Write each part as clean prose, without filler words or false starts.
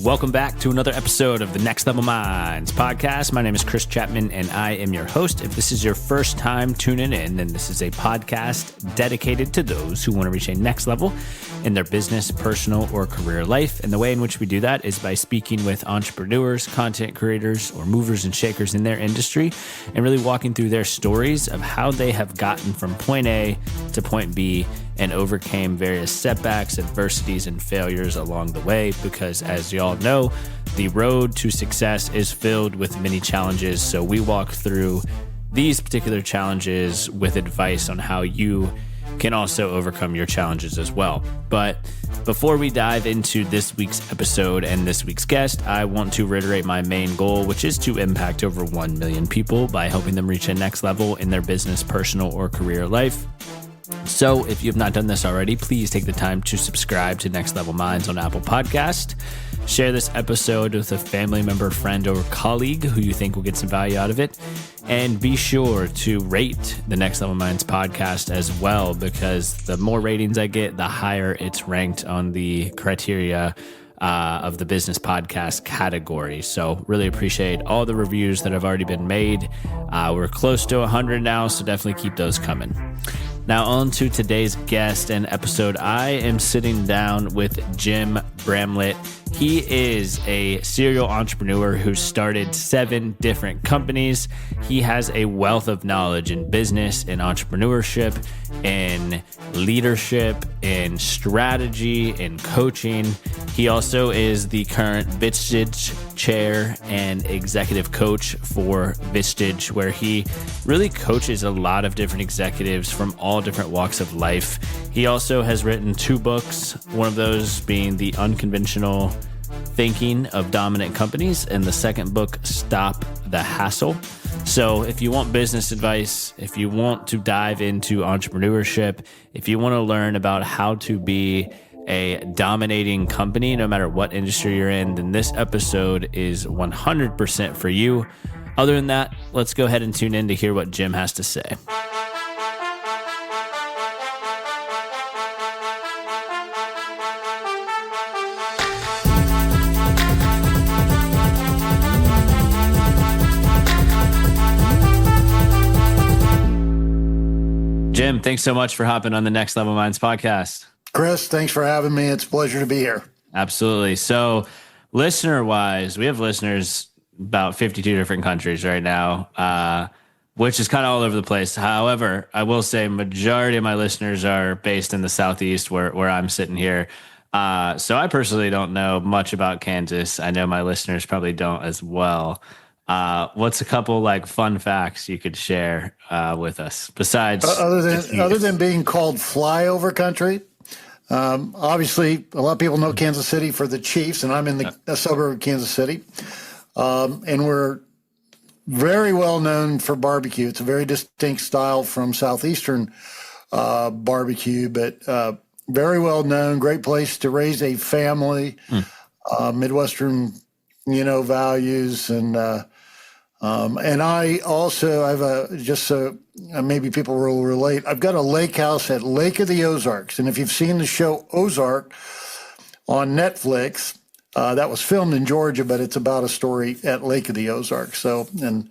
Welcome back to another episode of the Next Level Minds podcast. My name is Chris Chapman, and I am your host. If this is your first time tuning in, then this is a podcast dedicated to those who want to reach a next level in their business, personal, or career life. And the way in which we do that is by speaking with entrepreneurs, content creators, or movers and shakers in their industry, and really walking through their stories of how they have gotten from point A to point B and overcame various setbacks, adversities, and failures along the way. Because as you all know, the road to success is filled with many challenges. So we walk through these particular challenges with advice on how you can also overcome your challenges as well. But before we dive into this week's episode and this week's guest, I want to reiterate my main goal, which is to impact over 1 million people by helping them reach a next level in their business, personal, or career life. So if you have not done this already, please take the time to subscribe to Next Level Minds on Apple Podcast. Share this episode with a family member, friend, or colleague who you think will get some value out of it. And be sure to rate the Next Level Minds podcast as well, because the more ratings I get, the higher it's ranked on the criteria of the business podcast category. So really appreciate all the reviews that have already been made. We're close to 100 now, so definitely keep those coming. Now on to today's guest and episode. I am sitting down with Jim Bramlett. He is a serial entrepreneur who started 7 different companies. He has a wealth of knowledge in business, in entrepreneurship, in leadership, in strategy, in coaching. He also is the current Vistage Chair and executive coach for Vistage, where he really coaches a lot of different executives from all different walks of life. He also has written 2 books, one of those being The Unconventional Thinking of Dominant Companies, and the second book, Stop the Hassle. So if you want business advice, if you want to dive into entrepreneurship, if you want to learn about how to be a dominating company, no matter what industry you're in, then this episode is 100% for you. Other than that, let's go ahead and tune in to hear what Jim has to say. Jim, thanks so much for hopping on the Next Level Minds podcast. Chris, thanks for having me. It's a pleasure to be here. Absolutely. So listener-wise, we have listeners about 52 different countries right now, which is kind of all over the place. However, I will say majority of my listeners are based in the Southeast where I'm sitting here. So I personally don't know much about Kansas. I know my listeners probably don't as well. What's a couple like fun facts you could share with us besides other than being called flyover country? Obviously, a lot of people know Kansas City for the Chiefs, and I'm in the suburb of Kansas City, and we're very well known for barbecue. It's a very distinct style from southeastern barbecue, but very well known. Great place to raise a family. Midwestern, values and I also have just so maybe people will relate. I've got a lake house at Lake of the Ozarks, and if you've seen the show Ozark on Netflix, that was filmed in Georgia, but it's about a story at Lake of the Ozarks. So and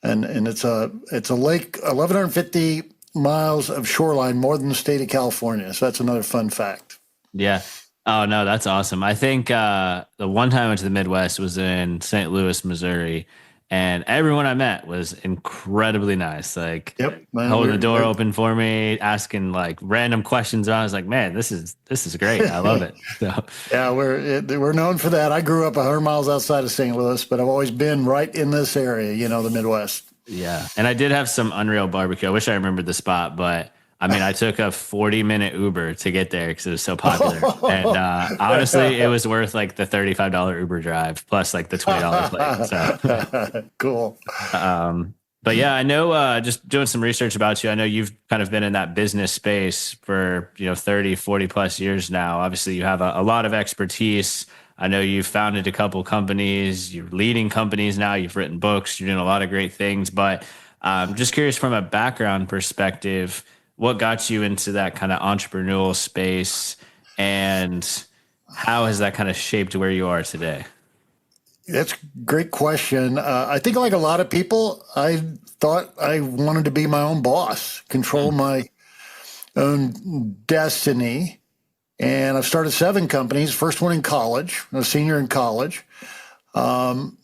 it's a lake, 1,150 miles of shoreline, more than the state of California. So that's another fun fact. Yeah. Oh no, that's awesome. I think the one time I went to the Midwest was in St. Louis, Missouri. And everyone I met was incredibly nice. Like holding the door open for me, asking like random questions. I was like, man, this is great. I love it. So yeah, we're known for that. I grew up 100 miles outside of St. Louis, but I've always been right in this area, the Midwest. Yeah. And I did have some unreal barbecue. I wish I remembered the spot, but I mean, I took a 40-minute Uber to get there because it was so popular. And honestly, it was worth like the $35 Uber drive plus like the $20 plate. So cool. But yeah, I know just doing some research about you, I know you've kind of been in that business space for, 30, 40 plus years now. Obviously, you have a lot of expertise. I know you've founded a couple companies, you're leading companies now, you've written books, you're doing a lot of great things. But just curious from a background perspective, what got you into that kind of entrepreneurial space and how has that kind of shaped where you are today? That's a great question. I think, like a lot of people, I thought I wanted to be my own boss, control my own destiny. And I've started 7 companies, first one in college, I was a senior in college. And,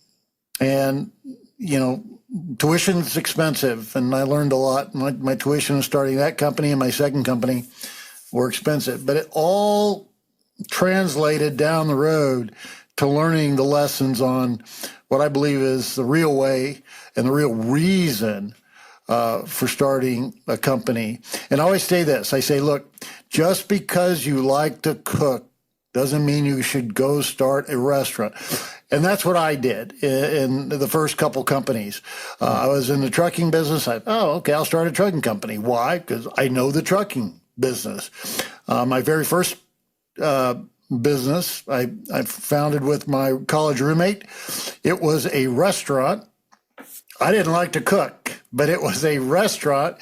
tuition's expensive, and I learned a lot. My tuition starting that company and my second company were expensive, but it all translated down the road to learning the lessons on what I believe is the real way and the real reason for starting a company. And I always say this, I say, look, just because you like to cook doesn't mean you should go start a restaurant. And that's what I did in the first couple companies. I was in the trucking business. Okay, I'll start a trucking company. Why? Because I know the trucking business. My very first business I founded with my college roommate. It was a restaurant. I didn't like to cook, but it was a restaurant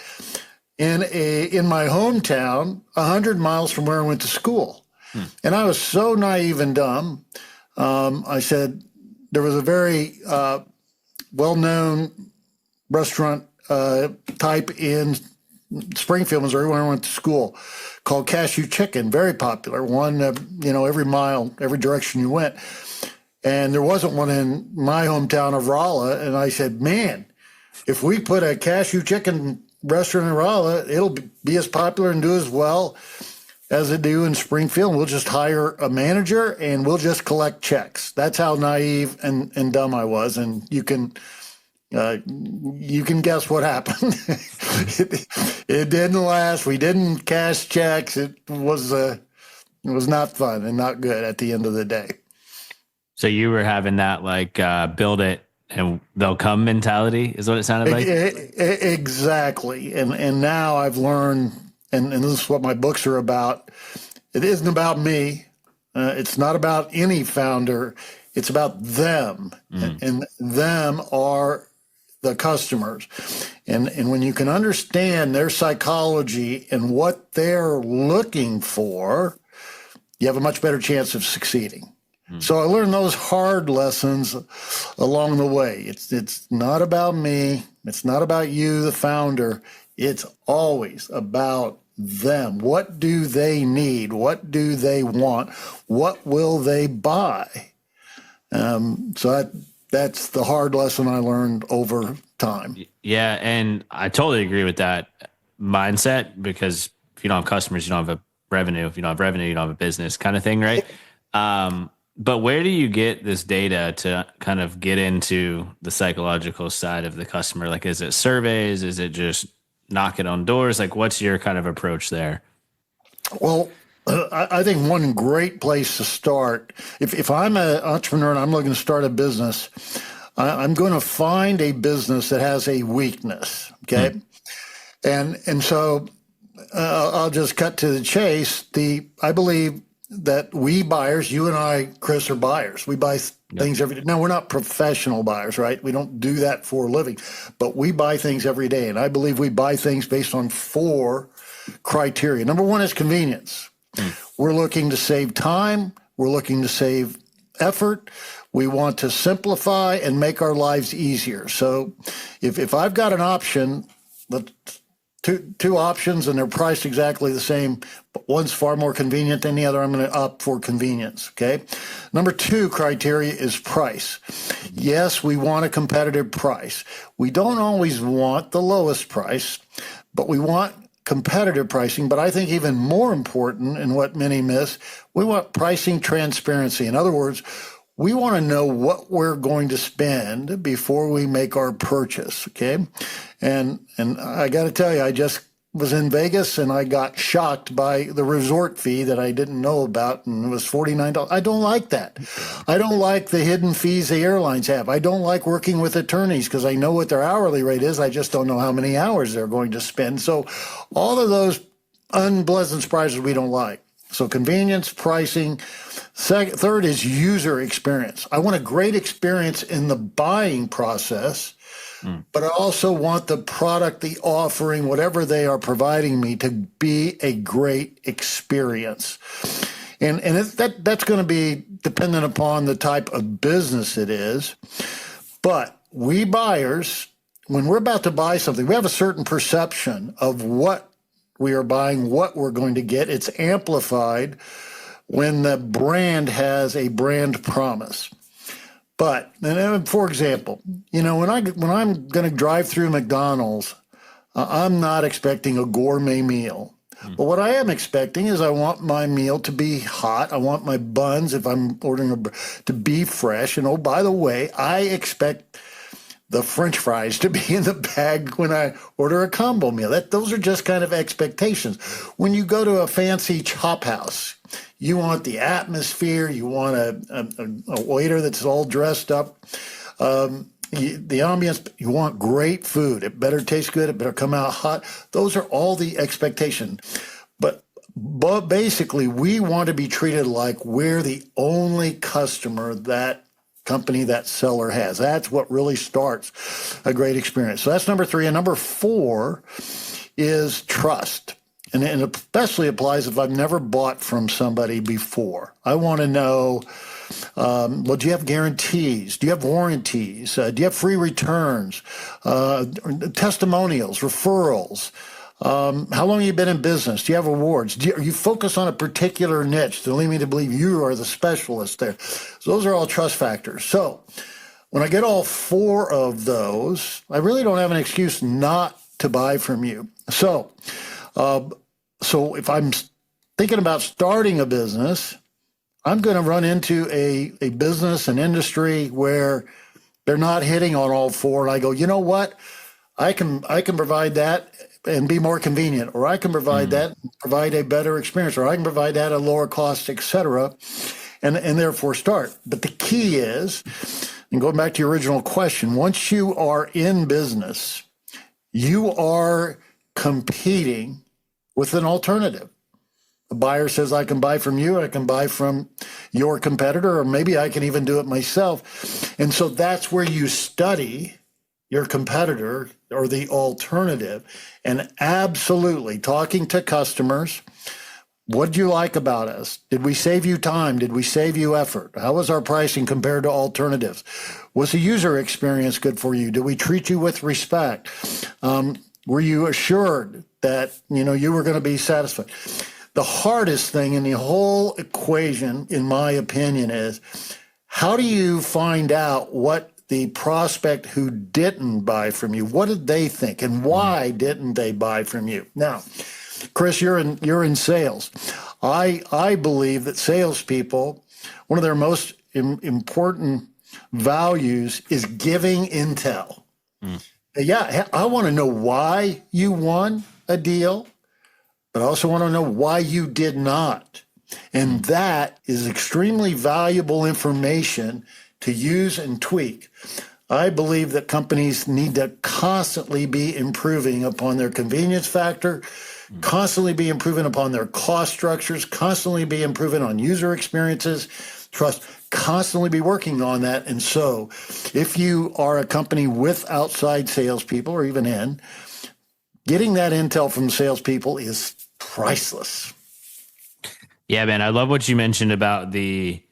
in my hometown, 100 miles from where I went to school. And I was so naive and dumb. I said, there was a very well-known restaurant type in Springfield, Missouri, where I went to school, called Cashew Chicken, very popular. One, every mile, every direction you went. And there wasn't one in my hometown of Rolla. And I said, man, if we put a Cashew Chicken restaurant in Rolla, it'll be as popular and do as well as they do in Springfield. We'll just hire a manager and we'll just collect checks. That's how naive and dumb I was. And you can guess what happened. It didn't last. We didn't cash checks. It was not fun and not good at the end of the day. So you were having that build it and they'll come mentality is what it sounded like? Exactly. And now I've learned, and this is what my books are about. It isn't about me. It's not about any founder. It's about them. And them are the customers. And when you can understand their psychology and what they're looking for, you have a much better chance of succeeding. So I learned those hard lessons along the way. It's not about me. It's not about you, the founder. It's always about them. What do they need? What do they want? What will they buy? So that's the hard lesson I learned over time. Yeah, and I totally agree with that mindset, because if you don't have customers, you don't have a revenue. If you don't have revenue, you don't have a business, kind of thing, right? But where do you get this data to kind of get into the psychological side of the customer? Like, is it surveys? Is it just knocking on doors? Like, what's your kind of approach there? Well, I think one great place to start, if I'm an entrepreneur and I'm looking to start a business, I'm going to find a business that has a weakness, okay? And so I'll just cut to the chase. I believe that we buyers, you and I, Chris, are buyers. We buy things every day. Now, we're not professional buyers, right? We don't do that for a living, but we buy things every day. And I believe we buy things based on 4 criteria. Number 1 is convenience. We're looking to save time. We're looking to save effort. We want to simplify and make our lives easier. So if I've got an option, two options and they're priced exactly the same, but one's far more convenient than the other, I'm going to opt for convenience, okay? Number 2 criteria is price. Yes, we want a competitive price. We don't always want the lowest price, but we want competitive pricing. But I think even more important, and what many miss, we want pricing transparency. In other words, we want to know what we're going to spend before we make our purchase, okay? And I got to tell you, I just was in Vegas and I got shocked by the resort fee that I didn't know about, and it was $49. I don't like that. I don't like the hidden fees the airlines have. I don't like working with attorneys because I know what their hourly rate is. I just don't know how many hours they're going to spend. So all of those unpleasant surprises we don't like. So convenience, pricing. Third is user experience. I want a great experience in the buying process, but I also want the product, the offering, whatever they are providing me, to be a great experience. That's going to be dependent upon the type of business it is. But we buyers, when we're about to buy something, we have a certain perception of what we are buying, what we're going to get. It's amplified when the brand has a brand promise. But, and for example, when I'm going to drive through McDonald's, I'm not expecting a gourmet meal. But what I am expecting is I want my meal to be hot. I want my buns, if I'm ordering to be fresh. And oh, by the way, I expect the French fries to be in the bag when I order a combo meal. Those are just kind of expectations. When you go to a fancy chop house, you want the atmosphere. You want a waiter that's all dressed up. The ambience, you want great food. It better taste good. It better come out hot. Those are all the expectations. But basically, we want to be treated like we're the only customer that company, that seller has. That's what really starts a great experience. So that's number 3. And number 4 is trust. And it especially applies if I've never bought from somebody before. I want to know, do you have guarantees? Do you have warranties? Do you have free returns? Testimonials, referrals? How long have you been in business? Do you have awards? Are you focused on a particular niche to lead me to believe you are the specialist there? So those are all trust factors. So when I get all 4 of those, I really don't have an excuse not to buy from you. So if I'm thinking about starting a business, I'm going to run into a business, an industry where they're not hitting on all 4. And I go, you know what? I can provide that and be more convenient, or I can provide that, provide a better experience, or I can provide that at a lower cost, et cetera, and therefore start. But the key is, and going back to your original question, once you are in business, you are competing with an alternative. A buyer says, I can buy from you, I can buy from your competitor, or maybe I can even do it myself. And so that's where you study your competitor or the alternative, and absolutely talking to customers. What did you like about us? Did we save you time? Did we save you effort? How was our pricing compared to alternatives? Was the user experience good for you? Did we treat you with respect? Were you assured that you were going to be satisfied? The hardest thing in the whole equation, in my opinion, is how do you find out what the prospect who didn't buy from you, what did they think, and why didn't they buy from you? Now, Chris, you're in sales. I believe that salespeople, one of their most important values is giving intel. Yeah, I want to know why you won a deal, but I also want to know why you did not. And that is extremely valuable information to use and tweak. I believe that companies need to constantly be improving upon their convenience factor, constantly be improving upon their cost structures, constantly be improving on user experiences, trust, constantly be working on that. And so if you are a company with outside salespeople or even in, getting that intel from salespeople is priceless. Yeah, man, I love what you mentioned about the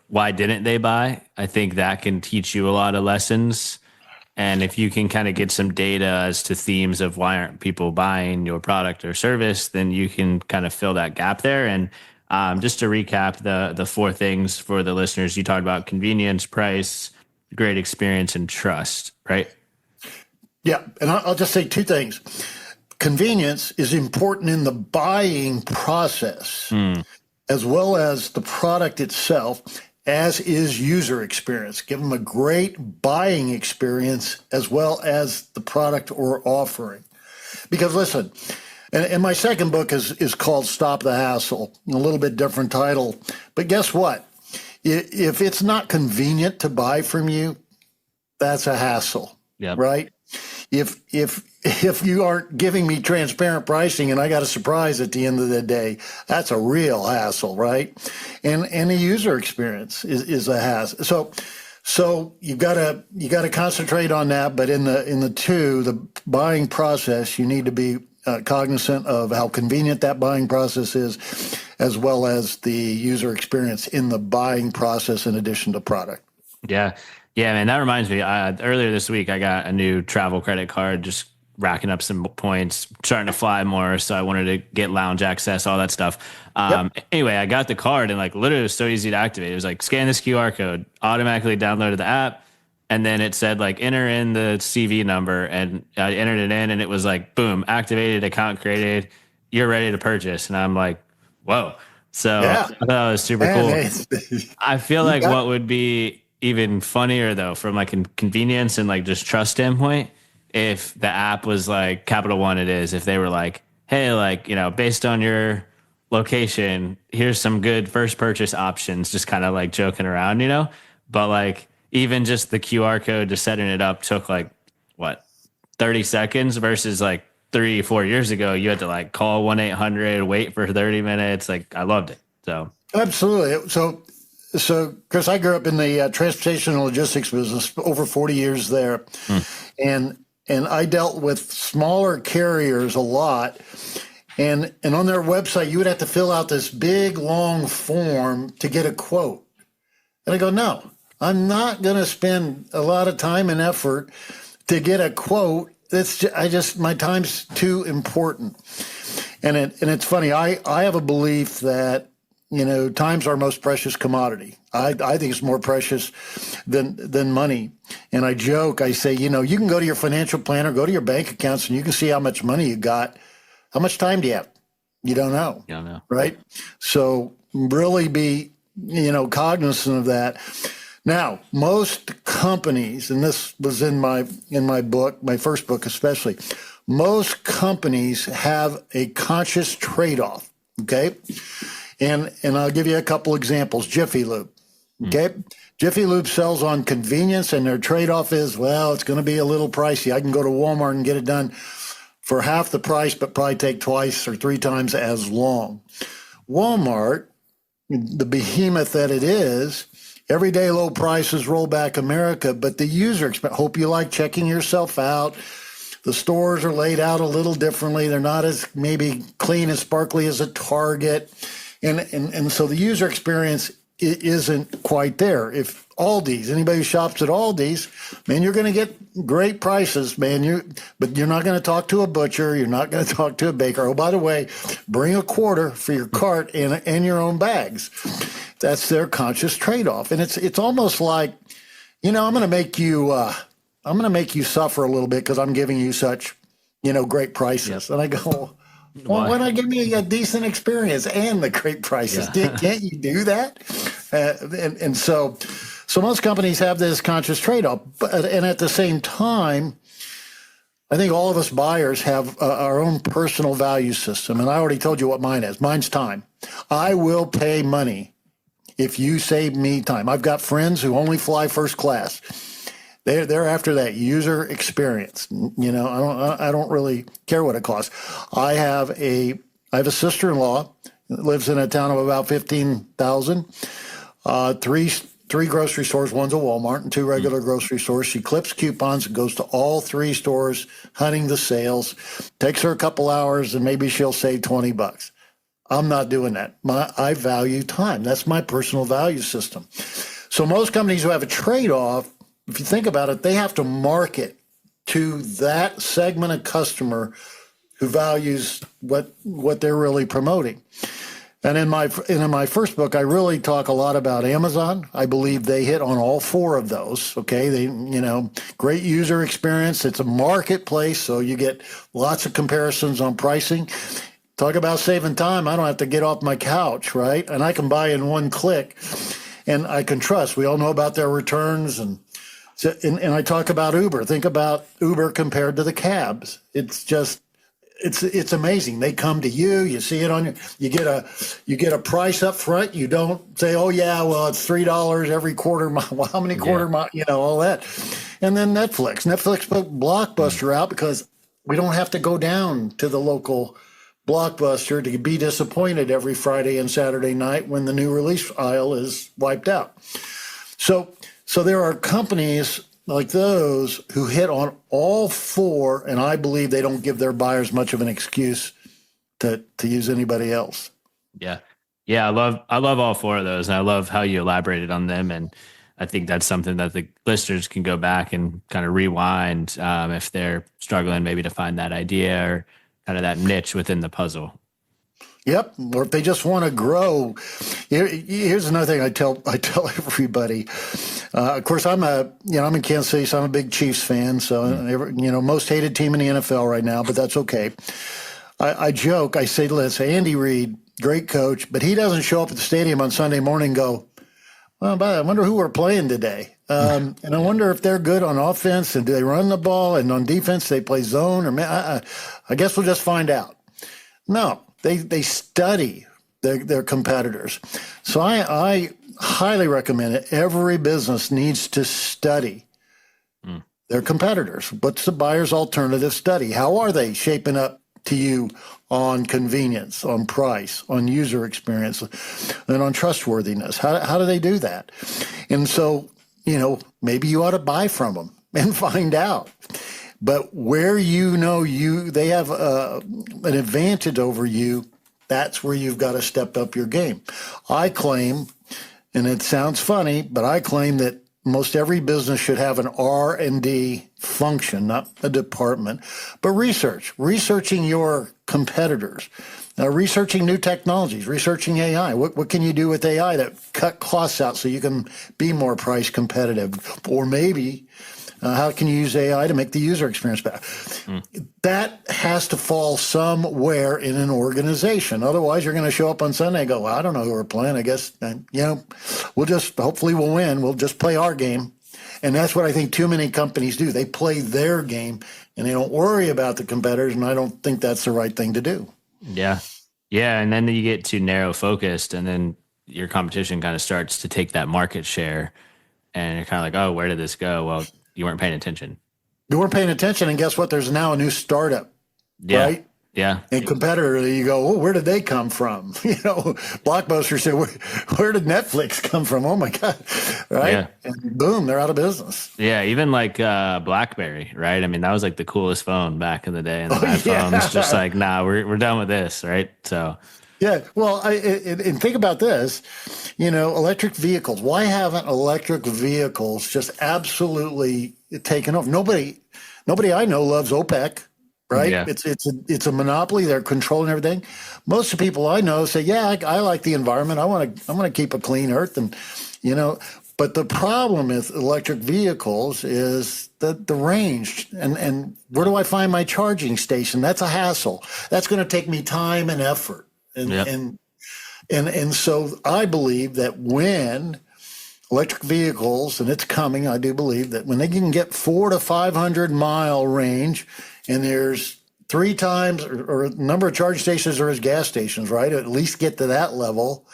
why didn't they buy? I think that can teach you a lot of lessons. And if you can kind of get some data as to themes of why aren't people buying your product or service, then you can kind of fill that gap there. And just to recap the 4 things for the listeners, you talked about convenience, price, great experience, and trust, right? Yeah. And I'll just say 2 things. Convenience is important in the buying process, as well as the product itself, as is user experience. Give them a great buying experience as well as the product or offering. Because listen, and my second book is called Stop the Hassle, a little bit different title. But guess what? If it's not convenient to buy from you, that's a hassle, right? If you aren't giving me transparent pricing and I got a surprise at the end of the day, that's a real hassle, right? And the user experience is a hassle. So you gotta concentrate on that. But in the 2, the buying process, you need to be cognizant of how convenient that buying process is, as well as the user experience in the buying process in addition to product. Yeah. Yeah, man, that reminds me. Earlier this week, I got a new travel credit card, just racking up some points, starting to fly more. So I wanted to get lounge access, all that stuff. Anyway, I got the card and like literally it was so easy to activate. It was like scan this QR code, automatically downloaded the app. And then it said like enter in the CV number, and I entered it in and it was like, boom, activated, account created. You're ready to purchase. And I'm like, whoa. So I thought that was super cool. I feel like what would be even funnier though, from like a convenience and like just trust standpoint, if the app was like Capital One, it is, if they were like, hey, like, based on your location, here's some good first purchase options, just kind of like joking around, but like even just the QR code to setting it up took like what, 30 seconds versus like 3-4 years ago, you had to like call 1-800, wait for 30 minutes. Like I loved it. So absolutely. So, Chris, I grew up in the transportation and logistics business, over 40 years there, and I dealt with smaller carriers a lot. And on their website, you would have to fill out this big, long form to get a quote. And I go, no, I'm not going to spend a lot of time and effort to get a quote. My time's too important. And it's funny. I have a belief that, time's our most precious commodity. I think it's more precious than money. And I joke, I say, you can go to your financial planner, go to your bank accounts, and you can see how much money you got. How much time do you have? You don't know. You don't know. Right? So really be, cognizant of that. Now, most companies, and this was in my book, my first book especially, most companies have a conscious trade-off, okay? And I'll give you a couple examples. Jiffy Lube, okay? Jiffy Lube sells on convenience, and their trade-off is, well, it's going to be a little pricey. I can go to Walmart and get it done for half the price, but probably take twice or three times as long. Walmart, the behemoth that it is, everyday low prices, roll back America, but the user hope you like checking yourself out. The stores are laid out a little differently. They're not as maybe clean and sparkly as a Target. And so the user experience isn't quite there. If Aldi's, anybody who shops at Aldi's, man, you're going to get great prices, man. But you're not going to talk to a butcher. You're not going to talk to a baker. Oh, by the way, bring a quarter for your cart and your own bags. That's their conscious trade-off. And it's almost like, I'm going to make you suffer a little bit because I'm giving you such, great prices. Yep. And I go, well, why not give me a decent experience and the great prices? Yeah. Can't you do that? And so most companies have this conscious trade-off. And at the same time, I think all of us buyers have our own personal value system. And I already told you what mine is. Mine's time. I will pay money if you save me time. I've got friends who only fly first class. They're after that user experience. I don't really care what it costs. I have a sister-in-law that lives in a town of about 15,000. Three grocery stores. One's a Walmart and two regular grocery stores. She clips coupons and goes to all three stores, hunting the sales. Takes her a couple hours and maybe she'll save $20. I'm not doing that. I value time. That's my personal value system. So most companies who have a trade-off, if you think about it, they have to market to that segment of customer who values what they're really promoting. And in my first book, I really talk a lot about Amazon. I believe they hit on all four of those. Okay, they great user experience. It's a marketplace, so you get lots of comparisons on pricing. Talk about saving time. I don't have to get off my couch, right? And I can buy in one click, and I can trust. We all know about their returns, and I talk about Uber. Think about Uber compared to the cabs. It's just, it's amazing. They come to you. You see it on you get a price up front. You don't say, oh yeah, well it's $3 every quarter mile. Well, how many quarter mile? All that. And then Netflix put Blockbuster out because we don't have to go down to the local Blockbuster to be disappointed every Friday and Saturday night when the new release aisle is wiped out. So there are companies like those who hit on all four, and I believe they don't give their buyers much of an excuse to use anybody else. Yeah. Yeah, I love all four of those, and I love how you elaborated on them. And I think that's something that the listeners can go back and kind of rewind if they're struggling maybe to find that idea or kind of that niche within the puzzle. Yep. Or if they just want to grow. Here's another thing I tell everybody. Of course, I'm in Kansas City, so I'm a big Chiefs fan. So most hated team in the NFL right now, but that's okay. I joke. I say, listen, Andy Reid, great coach, but he doesn't show up at the stadium on Sunday morning and go, well, I wonder who we're playing today. And I wonder if they're good on offense and do they run the ball, and on defense they play zone, or I guess we'll just find out. No, they study their competitors. So I highly recommend it. Every business needs to study their competitors. What's the buyer's alternative study? How are they shaping up to you on convenience, on price, on user experience, and on trustworthiness? How do they do that? And so, maybe you ought to buy from them and find out. But where they have an advantage over you, that's where you've got to step up your game. I claim, and it sounds funny, but I claim that most every business should have an R&D function, not a department, but researching your competitors, researching new technologies, researching AI. What can you do with AI to cut costs out so you can be more price competitive? Or maybe how can you use AI to make the user experience better? That has to fall somewhere in an organization. Otherwise, you're going to show up on Sunday and go, well, I don't know who we're playing. I guess, hopefully we'll win. We'll just play our game. And that's what I think too many companies do. They play their game and they don't worry about the competitors. And I don't think that's the right thing to do. Yeah. Yeah. And then you get too narrow focused, and then your competition kind of starts to take that market share, and you're kind of like, oh, where did this go? Well, you weren't paying attention. You weren't paying attention, and guess what? There's now a new startup, right? Yeah. And competitor, you go, oh, where did they come from? Blockbuster said, where did Netflix come from? Oh my God, right? Yeah. And boom, they're out of business. Yeah, even like BlackBerry, right? I mean, that was like the coolest phone back in the day, and the iPhone's just like, nah, we're done with this, right? So. Yeah, well, and think about this, electric vehicles. Why haven't electric vehicles just absolutely taken off? Nobody I know loves OPEC, right? Yeah. It's a monopoly. They're controlling everything. Most of the people I know say, yeah, I like the environment. I want to keep a clean earth, and But the problem with electric vehicles is the range, and where do I find my charging station? That's a hassle. That's going to take me time and effort. And so I believe that when electric vehicles, and it's coming, I do believe that when they can get 400 to 500 mile range, and there's 3 times or a number of charging stations or as gas stations, right? At least get to that level.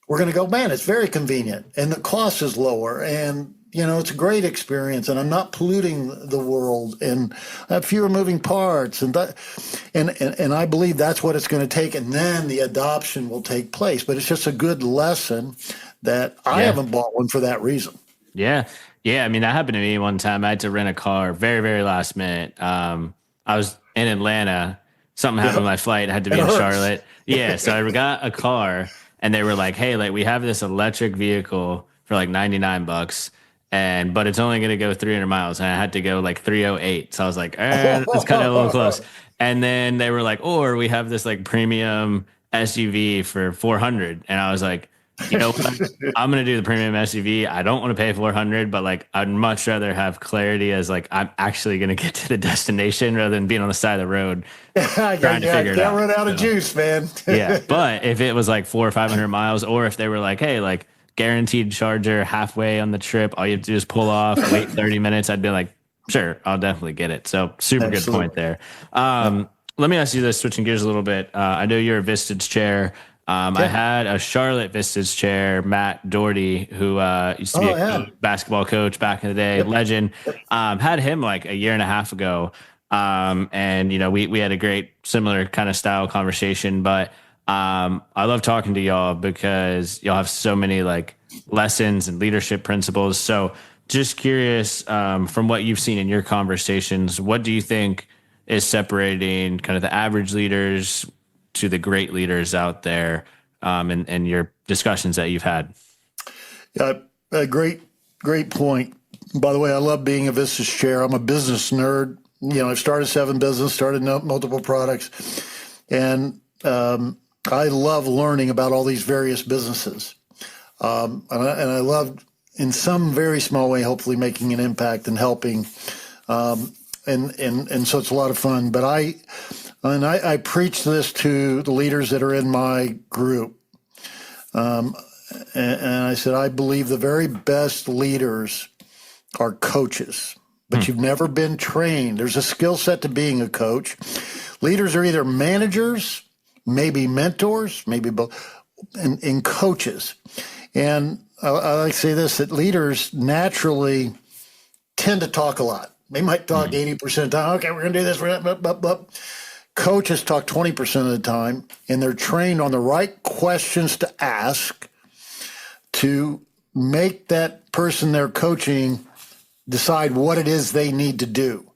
We're going to go, man, it's very convenient, and the cost is lower, and it's a great experience, and I'm not polluting the world, and I have fewer moving parts, and I believe that's what it's going to take, and then the adoption will take place. But it's just a good lesson that I haven't bought one for that reason. Yeah. I mean, that happened to me one time. I had to rent a car very, very last minute. I was in Atlanta. Something happened with my flight. I had to be in Charlotte. Yeah, so I got a car, and they were like, hey, like we have this electric vehicle for like $99. But it's only going to go 300 miles, and I had to go like 308. So I was like, that's kind of a little close. And then they were like, or we have this like premium SUV for 400. And I was like, you know what? I'm going to do the premium SUV. I don't want to pay 400, but like, I'd much rather have clarity as like, I'm actually going to get to the destination rather than being on the side of the road trying to figure it out. Can't run out of juice, man. Yeah. But if it was like 400 or 500 miles, or if they were like, hey, like, guaranteed charger halfway on the trip, all you have to do is pull off, wait 30 minutes, I'd be like, sure, I'll definitely get it. So super Absolutely. Good point there. Let me ask you this, switching gears a little bit. I know you're a Vistage Chair. I had a Charlotte Vistage Chair, Matt Doherty, who used to be a basketball coach back in the day, legend. Had him like a year and a half ago. And we had a great similar kind of style conversation, but I love talking to y'all because y'all have so many like lessons and leadership principles. So just curious, from what you've seen in your conversations, what do you think is separating kind of the average leaders to the great leaders out there? and your discussions that you've had. A great point. By the way, I love being a Vistage Chair. I'm a business nerd. I've started 7 businesses, started multiple products, and I love learning about all these various businesses. And I love, in some very small way, hopefully making an impact and helping. And so it's a lot of fun. But I preach this to the leaders that are in my group. And I said, I believe the very best leaders are coaches, but you've never been trained. There's a skill set to being a coach. Leaders are either managers, maybe mentors, maybe both, and coaches. And I like to say this, that leaders naturally tend to talk a lot. They might talk 80% of the time. Okay, we're going to do this. Blah, blah, blah. Coaches talk 20% of the time, and they're trained on the right questions to ask to make that person they're coaching decide what it is they need to do.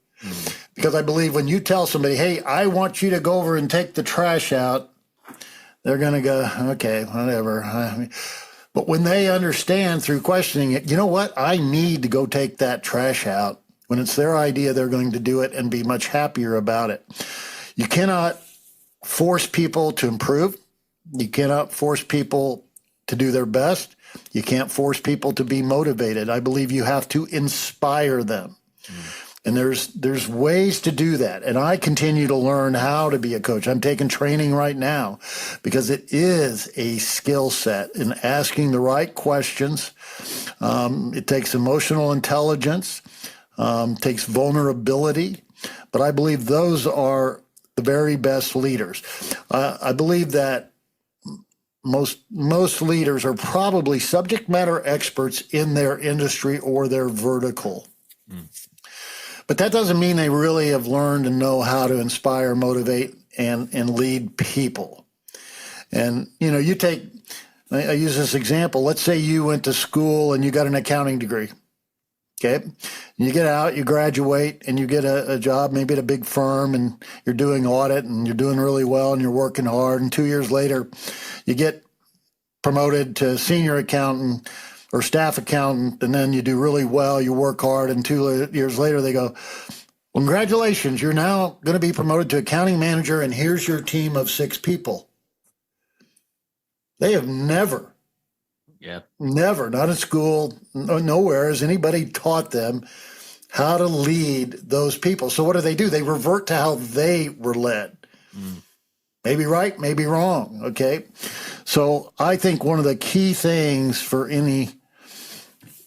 Because I believe when you tell somebody, hey, I want you to go over and take the trash out, they're going to go, okay, whatever. But when they understand through questioning it, you know what? I need to go take that trash out. When it's their idea, they're going to do it and be much happier about it. You cannot force people to improve. You cannot force people to do their best. You can't force people to be motivated. I believe you have to inspire them. And there's ways to do that. And I continue to learn how to be a coach. I'm taking training right now because it is a skill set in asking the right questions. It takes emotional intelligence, takes vulnerability. But I believe those are the very best leaders. I believe that most leaders are probably subject matter experts in their industry or their vertical. But that doesn't mean they really have learned and know how to inspire, motivate, and lead people. And, I use this example. Let's say you went to school and you got an accounting degree. Okay. You get out, you graduate, and you get a job, maybe at a big firm, and you're doing audit, and you're doing really well, and you're working hard. And 2 years later, you get promoted to senior accountant or staff accountant, and then you do really well, you work hard, and 2 years later they go, congratulations, you're now going to be promoted to accounting manager, and here's your team of 6 people. They have never, not at school, nowhere has anybody taught them how to lead those people. So what do? They revert to how they were led. Maybe right, maybe wrong, okay? So I think one of the key things for any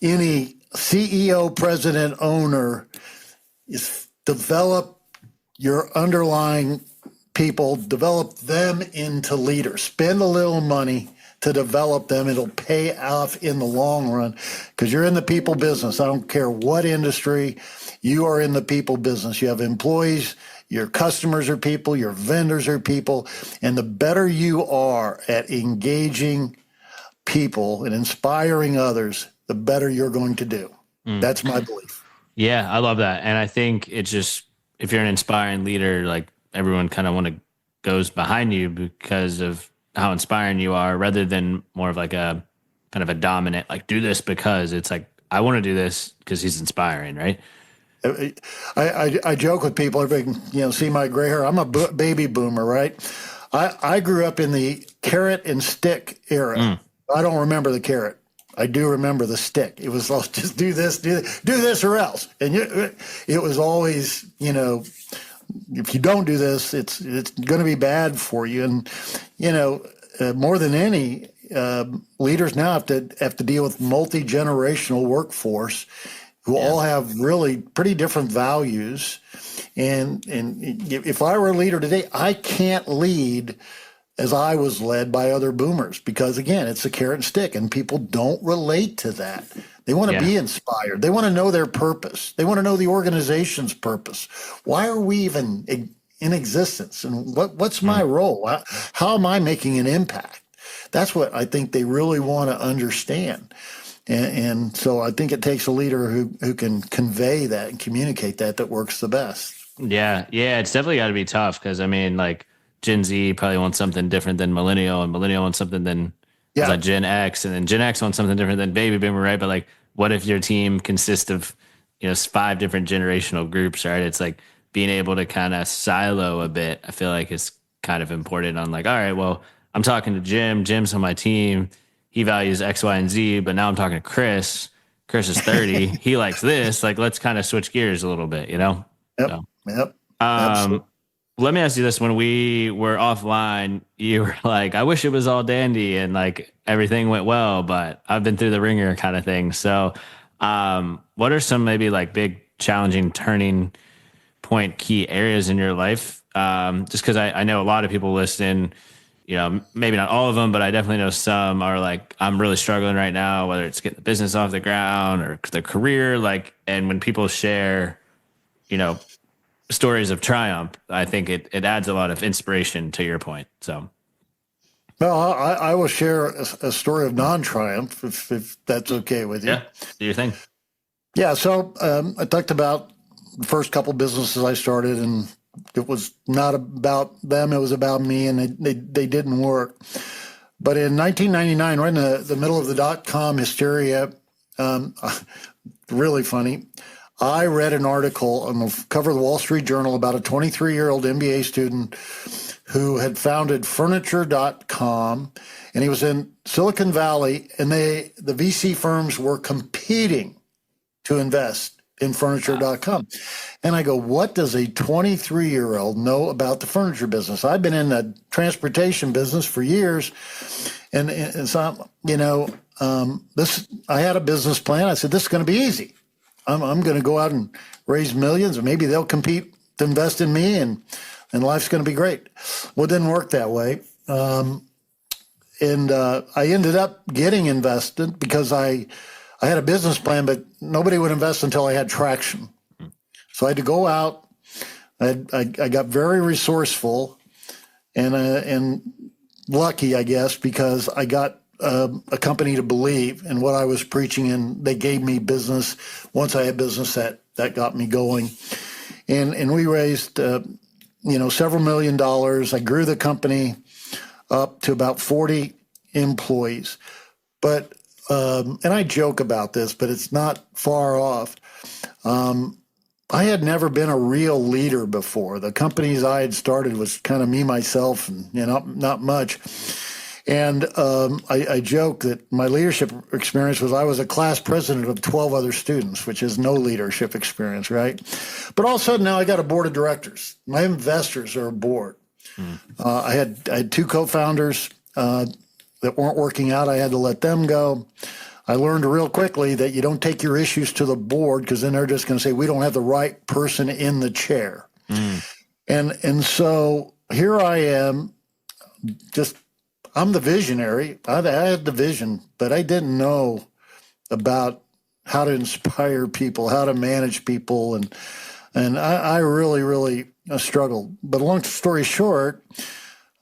CEO, president, owner is develop your underlying people, develop them into leaders. Spend a little money to develop them. It'll pay off in the long run because you're in the people business. I don't care what industry, you are in the people business. You have employees, your customers are people, your vendors are people, and the better you are at engaging people and inspiring others, the better you're going to do. That's my belief. Yeah, I love that. And I think it's just, if you're an inspiring leader, like everyone kind of goes behind you because of how inspiring you are, rather than more of like a kind of a dominant, like do this because it's like, I want to do this because he's inspiring, right? I joke with people, everybody, see my gray hair. I'm a baby boomer, right? I grew up in the carrot and stick era. I don't remember the carrot. I do remember the stick. It was all just do this or else. And it was always, if you don't do this, it's going to be bad for you. And, more than any, leaders now have to deal with multi-generational workforce who all have really pretty different values. And if I were a leader today, I can't lead as I was led by other boomers because, again, it's a carrot and stick, and people don't relate to that. They want to be inspired. They want to know their purpose. They want to know the organization's purpose. Why are we even in existence? And what's my role? How am I making an impact? That's what I think they really want to understand. And so I think it takes a leader who can convey that and communicate that works the best. Yeah. It's definitely got to be tough because, Gen Z probably wants something different than millennial, and millennial wants something than it's like Gen X, and then Gen X wants something different than baby boomer, right? But like, what if your team consists of, 5 different generational groups, right? It's like being able to kind of silo a bit. I feel like is kind of important on like, all right, well, I'm talking to Jim. Jim's on my team. He values X, Y, and Z, but now I'm talking to Chris. Chris is 30. He likes this. Like, let's kind of switch gears a little bit, Yep. So, Yep. Absolutely. let me ask you this. When we were offline, you were like, I wish it was all dandy and like everything went well, but I've been through the ringer kind of thing. So, what are some maybe like big challenging turning point key areas in your life? Just because I know a lot of people listen, maybe not all of them, but I definitely know some are like, I'm really struggling right now, whether it's getting the business off the ground or the career. Like, and when people share, you know, stories of triumph, I think it adds a lot of inspiration to your point. So, well, I will share a story of non-triumph if that's okay with you. Yeah, do your thing. Yeah. So I talked about the first couple businesses I started, and it was not about them; it was about me, and they didn't work. But in 1999, right in the middle of the .com hysteria, really funny. I read an article on the cover of the Wall Street Journal about a 23-year-old MBA student who had founded Furniture.com, and he was in Silicon Valley, and the VC firms were competing to invest in Furniture.com. And I go, what does a 23-year-old know about the furniture business? I've been in the transportation business for years, and so, I had a business plan. I said, this is going to be easy. I'm going to go out and raise millions, and maybe they'll compete to invest in me, and life's going to be great. Well, it didn't work that way. And I ended up getting invested because I had a business plan, but nobody would invest until I had traction. So I had to go out. I got very resourceful and lucky, I guess, because I got a company to believe in what I was preaching, and they gave me business. Once I had business, that got me going, and we raised several $1 million. I grew the company up to about 40 employees, but and I joke about this, but it's not far off. I had never been a real leader before. The companies I had started was kind of me, myself, and not much. And I joke that my leadership experience was I was a class president of 12 other students, which is no leadership experience, right? But all of a sudden now I got a board of directors. My investors are a board. I had 2 co-founders that weren't working out. I had to let them go. I learned real quickly that you don't take your issues to the board, because then they're just going to say, we don't have the right person in the chair. And so here I am, I'm the visionary. I had the vision, but I didn't know about how to inspire people, how to manage people, and I really, really struggled. But long story short,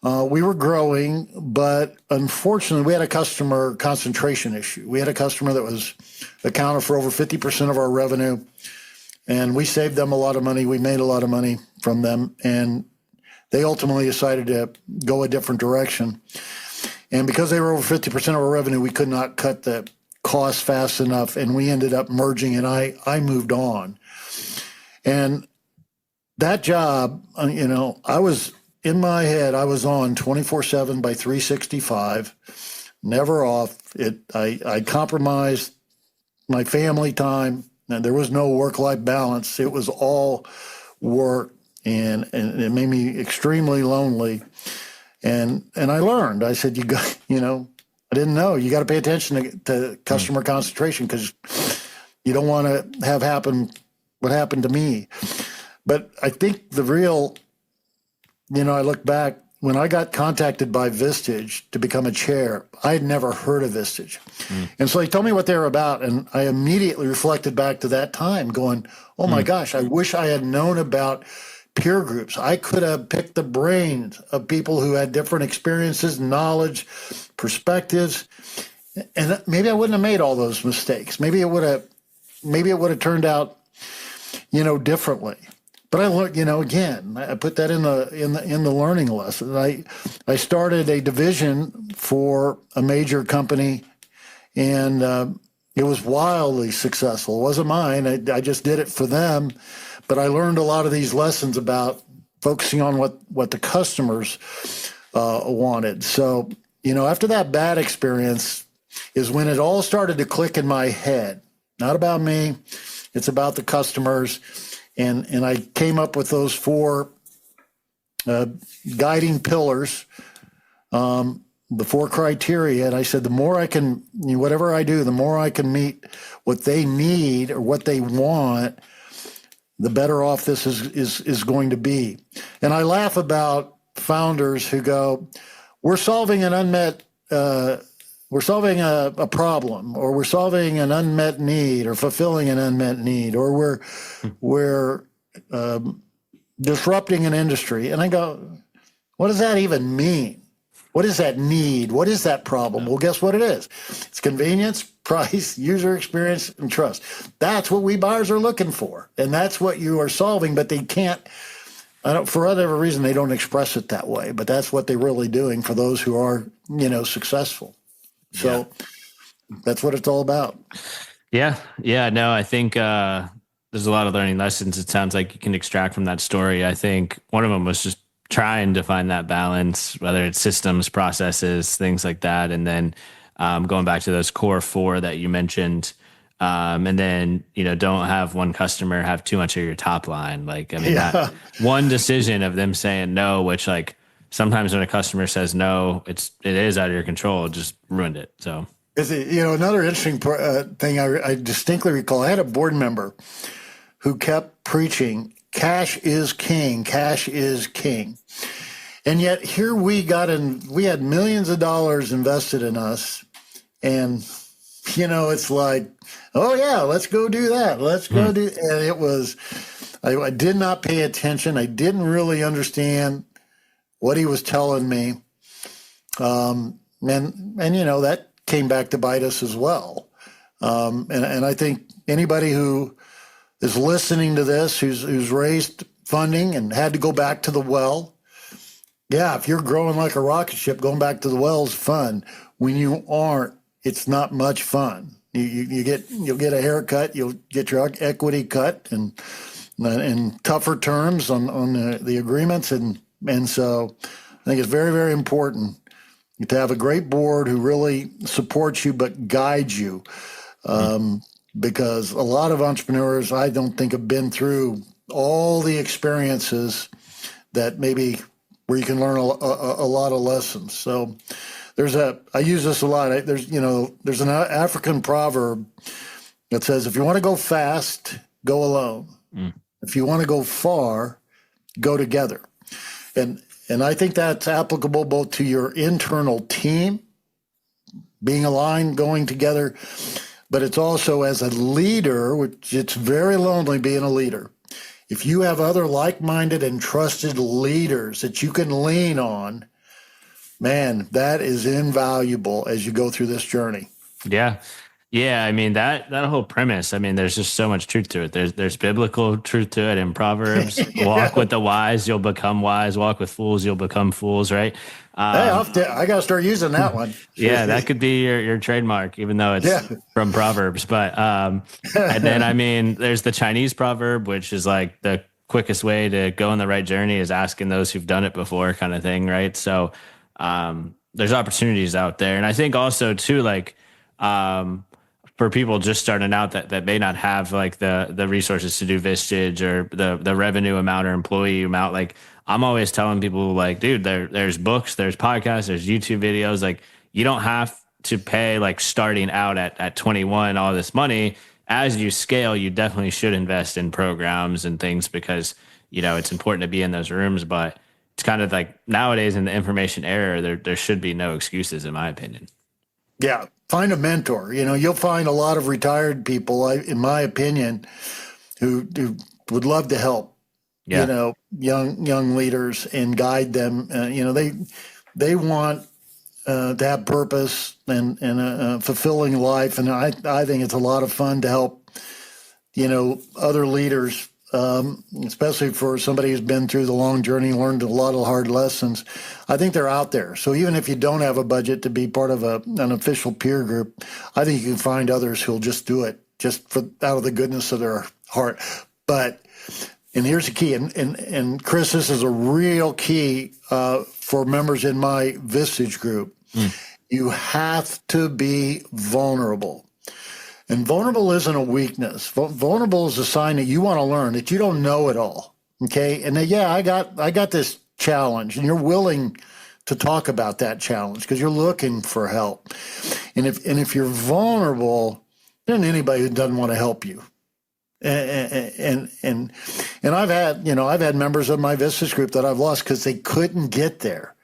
we were growing, but unfortunately, we had a customer concentration issue. We had a customer that was accounted for over 50% of our revenue, and we saved them a lot of money. We made a lot of money from them, and they ultimately decided to go a different direction. And because they were over 50% of our revenue, we could not cut the cost fast enough, and we ended up merging, and I moved on. And that job, I was in my head, I was on 24/7 by 365, never off. I compromised my family time, and there was no work-life balance. It was all work, and it made me extremely lonely. And I learned. I said, I didn't know. You got to pay attention to customer concentration, because you don't want to have happen what happened to me. But I think the real, I look back, when I got contacted by Vistage to become a chair, I had never heard of Vistage. And so they told me what they were about, and I immediately reflected back to that time going, oh my gosh, I wish I had known about peer groups. I could have picked the brains of people who had different experiences, knowledge, perspectives, and maybe I wouldn't have made all those mistakes. Maybe it would have turned out, differently. but I learned, again, I put that in the learning lesson. I started a division for a major company, and it was wildly successful. It wasn't mine. I just did it for them, but I learned a lot of these lessons about focusing on what the customers wanted. So, after that bad experience is when it all started to click in my head. Not about me, it's about the customers. And I came up with those 4 guiding pillars, the 4 criteria. And I said, the more I can, whatever I do, the more I can meet what they need or what they want, the better off this is going to be. And I laugh about founders who go, we're solving an unmet, we're solving a problem, or we're solving an unmet need, or fulfilling an unmet need, or we're disrupting an industry. And I go, what does that even mean? What is that need? What is that problem? Well, guess what it is? It's convenience, price, user experience, and trust. That's what we buyers are looking for. And that's what you are solving, but they can't, for whatever reason, they don't express it that way. But that's what they're really doing for those who are, successful. So that's what it's all about. Yeah. No, I think there's a lot of learning lessons it sounds like you can extract from that story. I think one of them was just trying to find that balance, whether it's systems, processes, things like that. And then going back to those core 4 that you mentioned, and then, don't have one customer have too much of your top line. That one decision of them saying no, which sometimes when a customer says no, it is out of your control. It just ruined it. So another interesting thing I distinctly recall, I had a board member who kept preaching, cash is king, cash is king. And yet here we had millions of dollars invested in us. And, it's like, oh yeah, let's go do that. Let's go do, and it was, I did not pay attention. I didn't really understand what he was telling me. And that came back to bite us as well. And I think anybody who is listening to this, who's raised funding and had to go back to the well, if you're growing like a rocket ship, going back to the well is fun. When you aren't, it's not much fun. You'll get a haircut, you'll get your equity cut, and tougher terms on the agreements, and so I think it's very, very important to have a great board who really supports you but guides you, because a lot of entrepreneurs, I don't think, have been through all the experiences that maybe where you can learn a lot of lessons. So I use this a lot. There's an African proverb that says, if you want to go fast, go alone. If you want to go far, go together. And I think that's applicable both to your internal team, being aligned, going together, but it's also as a leader, which it's very lonely being a leader. If you have other like-minded and trusted leaders that you can lean on, man, that is invaluable as you go through this journey. Yeah. I mean, that whole premise, I mean, there's just so much truth to it. There's biblical truth to it in Proverbs. Walk with the wise, you'll become wise. Walk with fools, you'll become fools, right? I got to start using that one. Yeah, that could be your trademark, even though it's from Proverbs. But and then, I mean, there's the Chinese proverb, which is like the quickest way to go on the right journey is asking those who've done it before, kind of thing, right? So there's opportunities out there. And I think also, too, for people just starting out that may not have the resources to do Vistage or the revenue amount or employee amount, I'm always telling people dude, there's books, there's podcasts, there's YouTube videos. You don't have to pay starting out at 21 all this money. As you scale, you definitely should invest in programs and things because it's important to be in those rooms. But it's kind of nowadays in the information era, there should be no excuses, in my opinion. Yeah. Find a mentor. You'll find a lot of retired people, in my opinion, who would love to help, young leaders and guide them. They want to have purpose and a fulfilling life. And I think it's a lot of fun to help, other leaders especially for somebody who's been through the long journey, learned a lot of hard lessons. I think they're out there. So even if you don't have a budget to be part of an official peer group, I think you can find others who'll just do it just out of the goodness of their heart. And here's the key, and Chris, this is a real key for members in my Vistage group. You have to be vulnerable. And vulnerable isn't a weakness. Vulnerable is a sign that you want to learn, that you don't know it all. Okay? And I got this challenge, and you're willing to talk about that challenge because you're looking for help. And if you're vulnerable, then anybody who doesn't want to help you. And I've had members of my Vistage group that I've lost because they couldn't get there.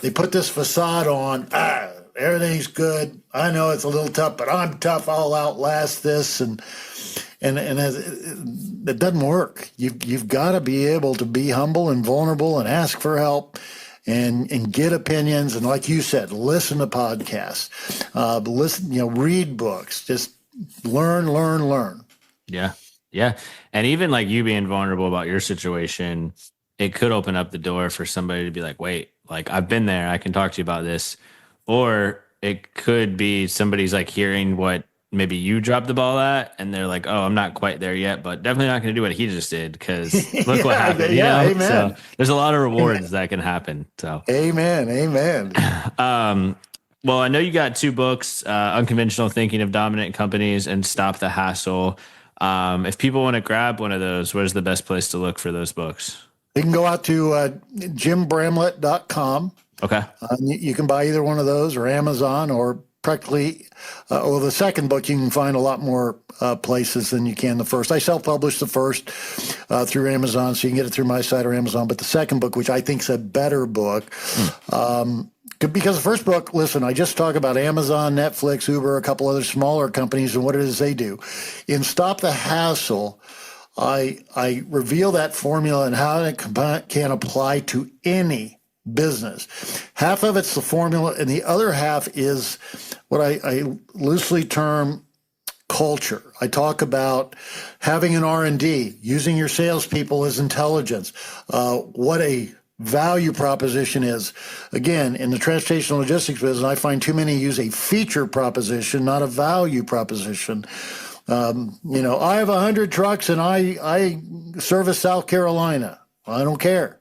They put this facade on. Everything's good. I know it's a little tough, but I'm tough. I'll outlast this, and it doesn't work. You've got to be able to be humble and vulnerable and ask for help, and get opinions. And like you said, listen to podcasts, read books. Just learn. Yeah. And even like you being vulnerable about your situation, it could open up the door for somebody to be like, wait, like I've been there. I can talk to you about this. Or it could be somebody's like hearing what maybe you dropped the ball at, and they're like, oh, I'm not quite there yet, but definitely not going to do what he just did because look what happened. Amen. So there's a lot of rewards that can happen. So Amen. Well, I know you got 2 books, Unconventional Thinking of Dominant Companies and Stop the Hassle. If people want to grab one of those, where's the best place to look for those books? You can go out to jimbramlett.com. Okay. You can buy either one of those or Amazon or practically, the second book you can find a lot more places than you can the first. I self-published the first through Amazon, so you can get it through my site or Amazon. But the second book, which I think is a better book, because the first book, listen, I just talk about Amazon, Netflix, Uber, a couple other smaller companies and what it is they do. In Stop the Hassle, I reveal that formula and how it can apply to any business. Half of it's the formula, and the other half is what I loosely term culture. I talk about having an R&D, using your salespeople as intelligence, what a value proposition is. Again, in the transportation logistics business, I find too many use a feature proposition, not a value proposition. I have 100 trucks and I service South Carolina. I don't care.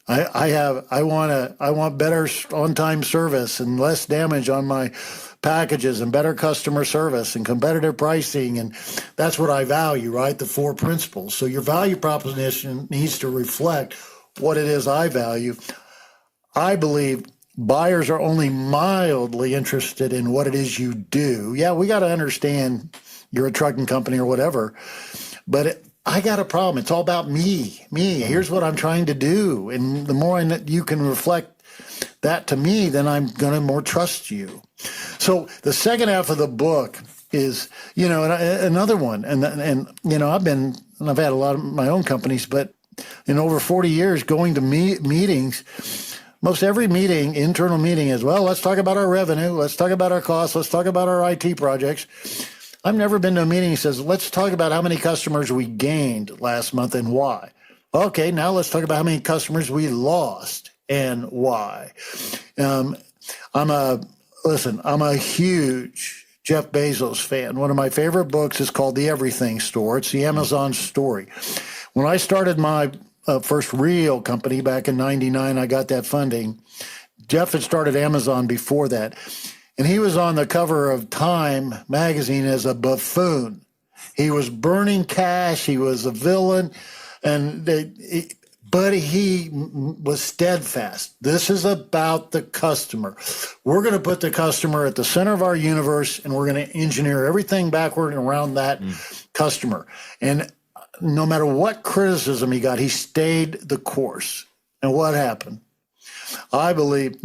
I want better on-time service and less damage on my packages and better customer service and competitive pricing. And that's what I value, right? The 4 principles. So your value proposition needs to reflect what it is I value. I believe buyers are only mildly interested in what it is you do. Yeah, we got to understand you're a trucking company or whatever, but I got a problem. It's all about me. Here's what I'm trying to do. And the more you can reflect that to me, then I'm going to more trust you. So the second half of the book is, another one. And I've had a lot of my own companies, but in over 40 years going to meetings, most every meeting, internal meeting is, well, let's talk about our revenue. Let's talk about our costs. Let's talk about our IT projects. I've never been to a meeting that says, let's talk about how many customers we gained last month and why. Okay, now let's talk about how many customers we lost and why. I'm a huge Jeff Bezos fan. One of my favorite books is called The Everything Store. It's the Amazon story. When I started my first real company back in 99, I got that funding. Jeff had started Amazon before that. And he was on the cover of Time magazine as a buffoon. He was burning cash. He was a villain. But he was steadfast. This is about the customer. We're going to put the customer at the center of our universe, and we're going to engineer everything backward and around that customer. And no matter what criticism he got, he stayed the course. And what happened? I believe,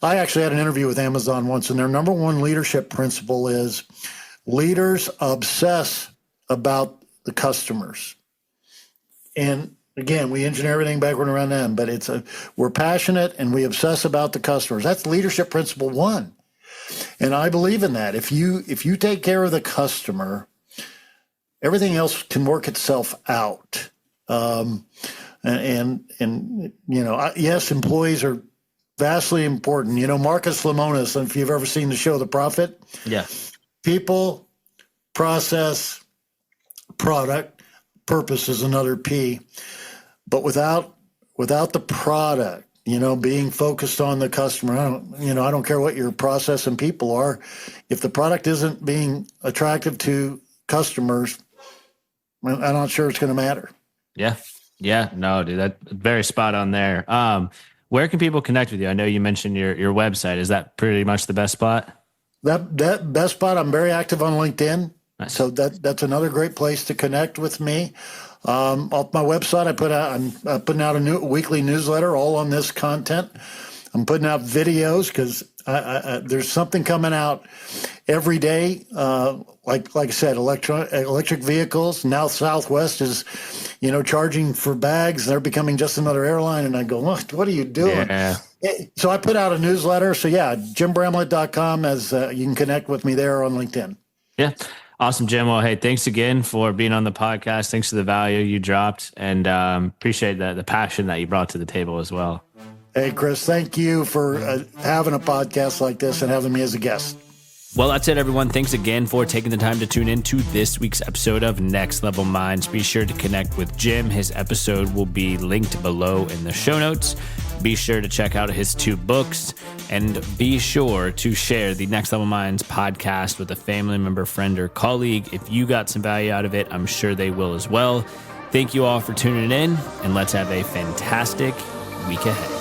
I actually had an interview with Amazon once, and their number one leadership principle is leaders obsess about the customers. And again, we engineer everything backward around them, but we're passionate and we obsess about the customers. That's leadership principle 1. And I believe in that. If you take care of the customer, everything else can work itself out. And yes, employees are vastly important. Marcus Lemonis, if you've ever seen the show The Prophet, people, process, product, purpose is another P. But without the product, being focused on the customer, I don't care what your process and people are. If the product isn't being attractive to customers, I'm not sure it's going to matter. Yeah. No, dude, that's very spot on there. Where can people connect with you? I know you mentioned your website. Is that pretty much the best spot? That best spot. I'm very active on LinkedIn. Nice. So that's another great place to connect with me. Off my website, I'm putting out a weekly newsletter all on this content. I'm putting out videos because there's something coming out every day. Like I said, electric vehicles. Now Southwest is, charging for bags. They're becoming just another airline. And I go, what are you doing? Yeah. So I put out a newsletter. So jimbramlett.com as you can connect with me there on LinkedIn. Yeah. Awesome, Jim. Well, hey, thanks again for being on the podcast. Thanks for the value you dropped, and appreciate the passion that you brought to the table as well. Hey, Chris, thank you for having a podcast like this and having me as a guest. Well, that's it, everyone. Thanks again for taking the time to tune in to this week's episode of Next Level Minds. Be sure to connect with Jim. His episode will be linked below in the show notes. Be sure to check out his 2 books, and be sure to share the Next Level Minds podcast with a family member, friend, or colleague. If you got some value out of it, I'm sure they will as well. Thank you all for tuning in, and let's have a fantastic week ahead.